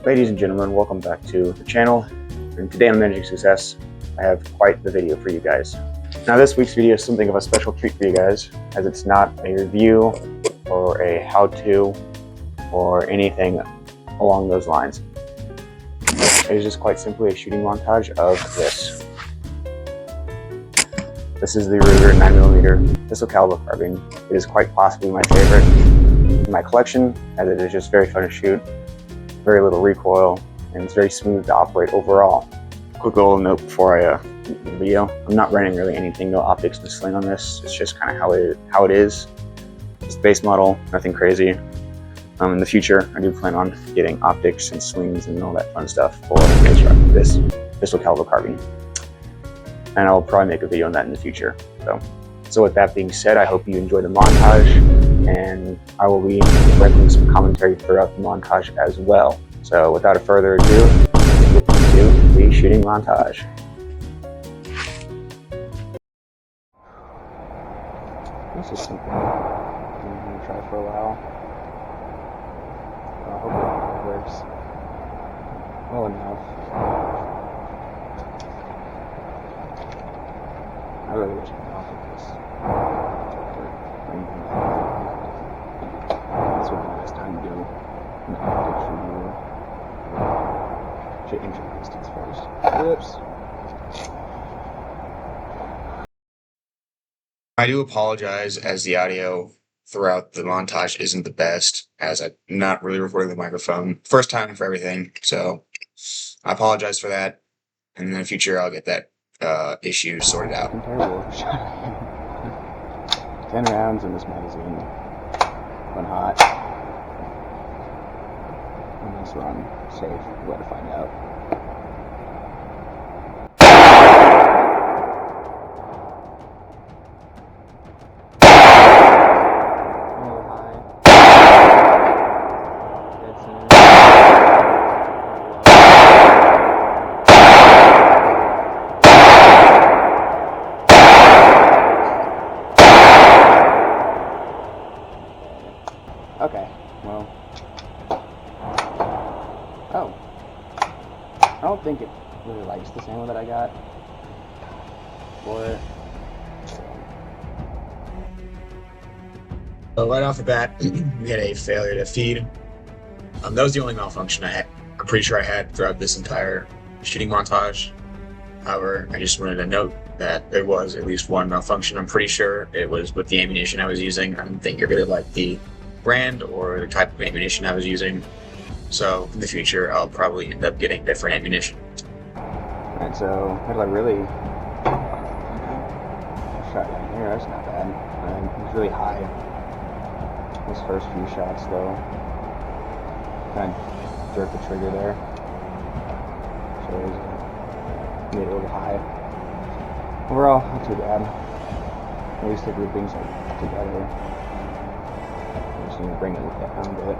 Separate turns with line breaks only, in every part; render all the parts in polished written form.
Ladies and gentlemen, welcome back to the channel. And today on Managing Success, I have quite the video for you guys. Now this week's video is something of a special treat for you guys, as it's not a review or a how-to or anything along those lines. It is just quite simply a shooting montage of this. This is the Ruger 9mm pistol caliber carbine. It is quite possibly my favorite in my collection, as it is just very fun to shoot, very little recoil, and it's very smooth to operate overall. Quick little note before I the video: I'm not running really anything, no optics, no sling on this. It's just kind of how it is. It's base model, nothing crazy. In the future, I do plan on getting optics and slings and all that fun stuff for this pistol caliber carbine, and I'll probably make a video on that in the future. So with that being said, I hope you enjoy the montage, and I will be writing some commentary throughout the montage as well. So without further ado, let's get into the shooting montage. This is something I'm going to try for a while. I hope it works well enough. I really wish I could offer this. This would be the best time to do an optics review. Should intro distance first. Whoops.
I do apologize as the audio throughout the montage isn't the best, as I'm not really recording the microphone. First time for everything, so I apologize for that. And in the future, I'll get that issue sorted out.
Terrible. 10 rounds in this magazine. When hot. And this run safe. We'll have to find out. Okay, well, oh, I don't think it really likes this ammo that I got for it.
So right off the bat, we had a failure to feed. That was the only malfunction I'm pretty sure I had throughout this entire shooting montage. However, I just wanted to note that there was at least one malfunction. I'm pretty sure it was with the ammunition I was using. I didn't think it really liked the brand or the type of ammunition I was using. So in the future, I'll probably end up getting different ammunition.
Alright, so how did I really shot right here? That's not bad. It was really high. Those first few shots, though, kind of jerked the trigger there, so it was made it a little high. Overall, not too bad. At least the groupings are together. Just need to bring it down a bit.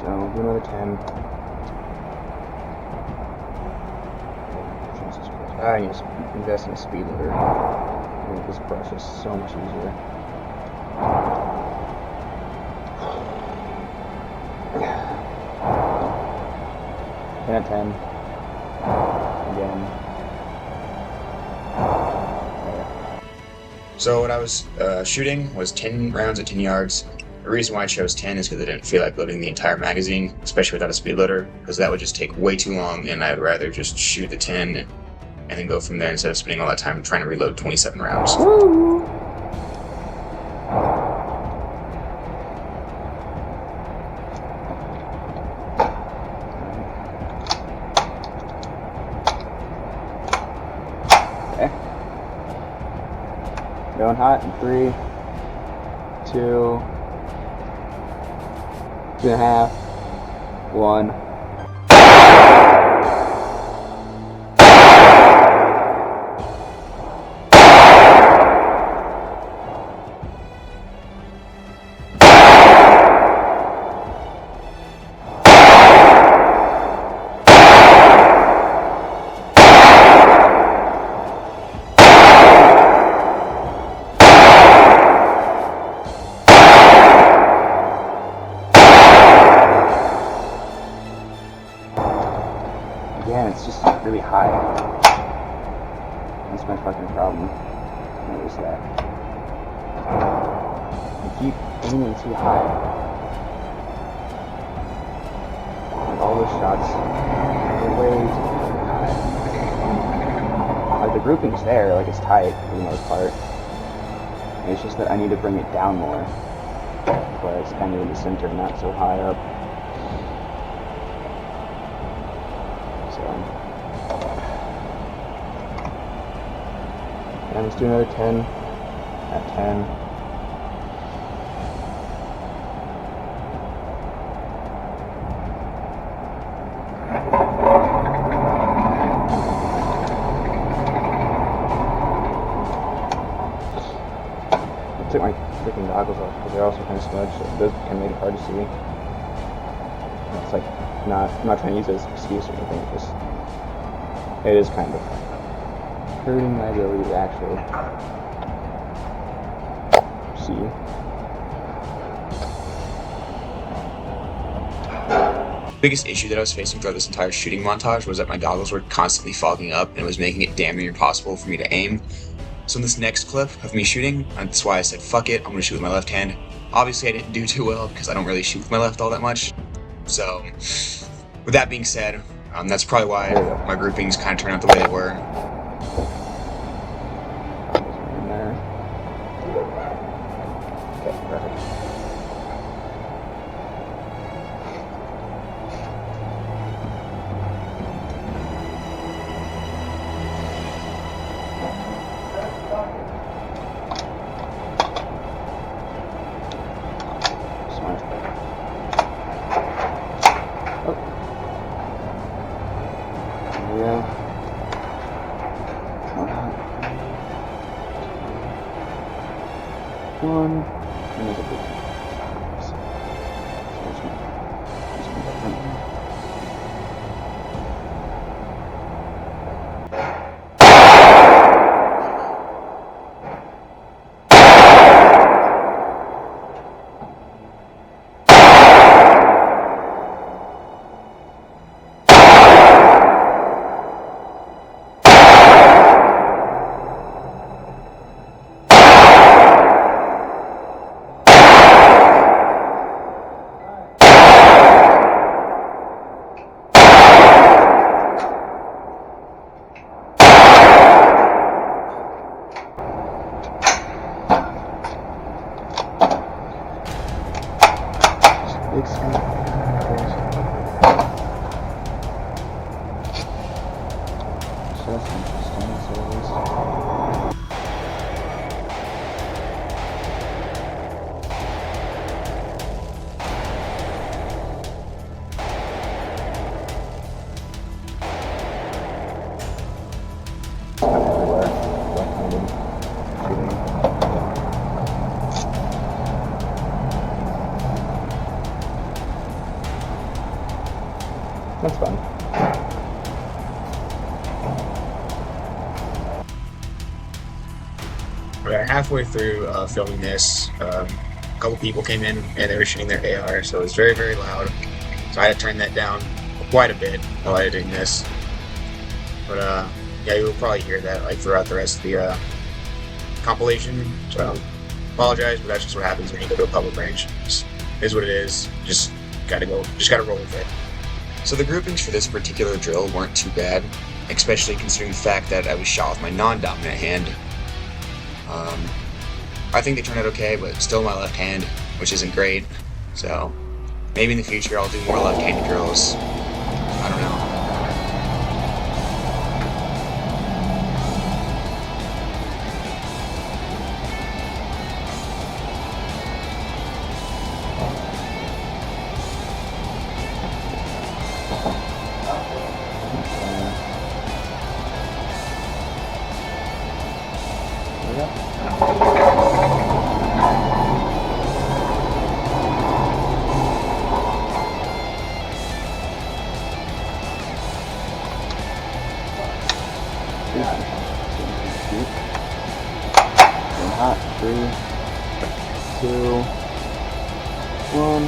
So do another 10. I need to invest in a speed loader. This brush is so much easier. And a 10. Again.
So what I was shooting was 10 rounds at 10 yards. The reason why I chose 10 is because I didn't feel like loading the entire magazine, especially without a speed loader, because that would just take way too long, and I'd rather just shoot the 10 and then go from there instead of spending all that time trying to reload 27 rounds.
Woo! Going hot in 3, 2, 2.5, 1. high. That's my fucking problem. Notice that. I keep aiming too high. Like all those shots are way too high. Like the grouping's there, like it's tight for the most part. It's just that I need to bring it down more. But it's kind of in the center, not so high up. And let's do another 10 at 10. I took my freaking goggles off because they're also kind of smudged, so those kind of made it hard to see. It's like, I'm not trying to use it as an excuse or anything, it is kind of hurting my ability to actually see.
The biggest issue that I was facing throughout this entire shooting montage was that my goggles were constantly fogging up and it was making it damn near impossible for me to aim. So in this next clip of me shooting, that's why I said fuck it, I'm gonna shoot with my left hand. Obviously I didn't do too well because I don't really shoot with my left all that much. So with that being said, that's probably why my groupings kind of turned out the way they were.
One, and there's a big one. Big sweet. So that's interesting, so at least. Everywhere. Left-handed shooting. That's fun.
We're halfway through filming this. A couple people came in and they were shooting their AR, so it was very, very loud. So I had to turn that down quite a bit while editing this. But yeah, you will probably hear that like throughout the rest of the compilation. So apologize, but that's just what happens when you go to a public range. It is what it is. Just gotta roll with it. So the groupings for this particular drill weren't too bad, especially considering the fact that I was shot with my non-dominant hand. I think they turned out okay, but still my left hand, which isn't great. So maybe in the future I'll do more left-handed drills. I don't know.
Hot. 3, 2, 1.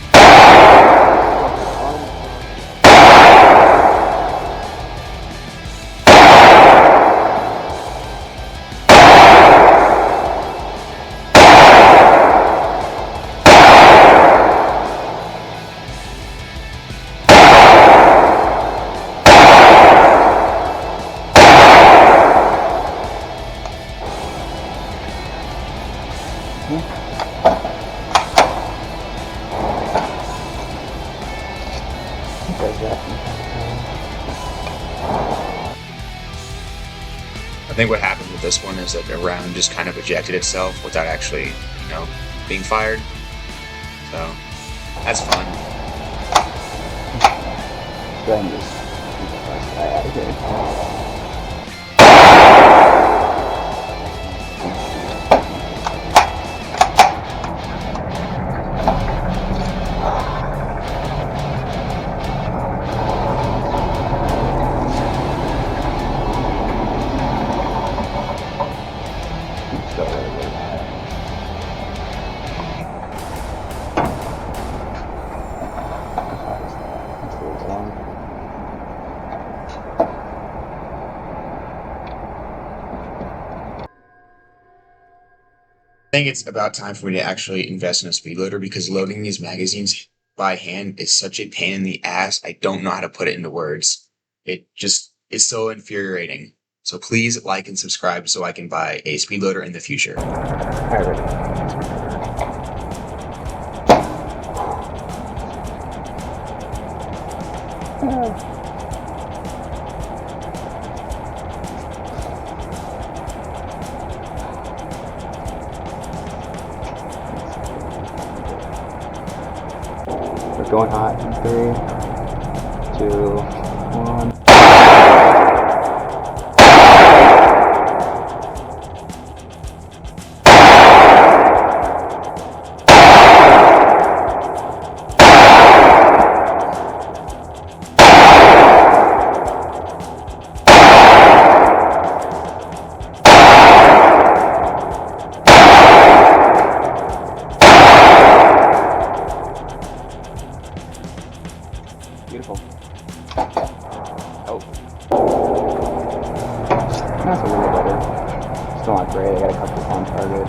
Does that from time
I think what happened with this one is that the round just kind of ejected itself without actually, being fired. So that's fun.
to time. Go ahead and just keep the first guy out of here.
I think it's about time for me to actually invest in a speed loader because loading these magazines by hand is such a pain in the ass. I don't know how to put it into words. It just is so infuriating. So please like and subscribe so I can buy a speed loader in the future.
We're going hot in 3, 2, 1. Beautiful. Oh. That's a little better. Still not great. I got a couple on target.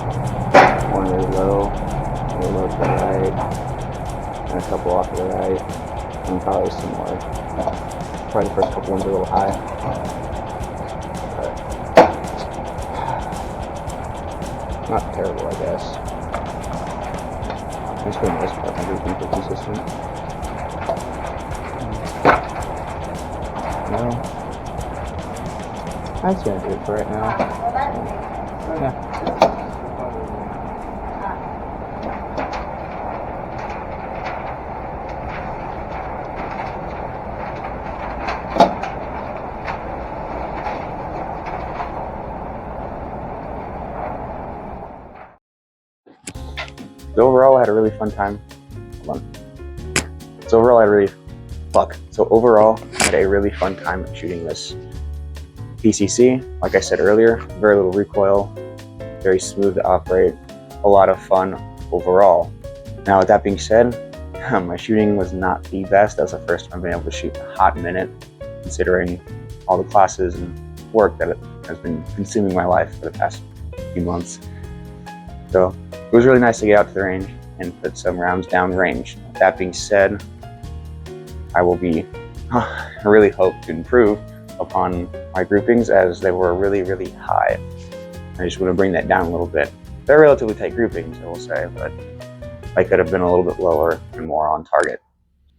One really low to the right, and a couple off to the right, and probably some more. Probably the first couple ones are a little high. But not terrible, I guess. Just for the most part, everything pretty consistent. No. That's gonna do it for right now. Yeah. So overall, I had a really fun time. Hold on. So overall, I had a really fun time shooting this PCC. Like I said earlier, very little recoil, very smooth to operate, a lot of fun overall. Now with that being said, my shooting was not the best. That was the first time I've been able to shoot a hot minute, considering all the classes and work that has been consuming my life for the past few months. So it was really nice to get out to the range and put some rounds down range. That being said, I will really hope to improve upon my groupings as they were really, really high. I just want to bring that down a little bit. They're relatively tight groupings, I will say, but I could have been a little bit lower and more on target.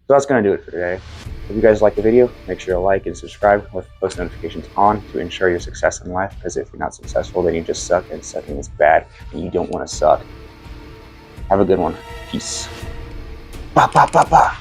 So that's going to do it for today. If you guys like the video, make sure to like and subscribe with post notifications on to ensure your success in life, because if you're not successful, then you just suck, and sucking is bad, and you don't want to suck. Have a good one. Peace. Ba, ba, ba, ba.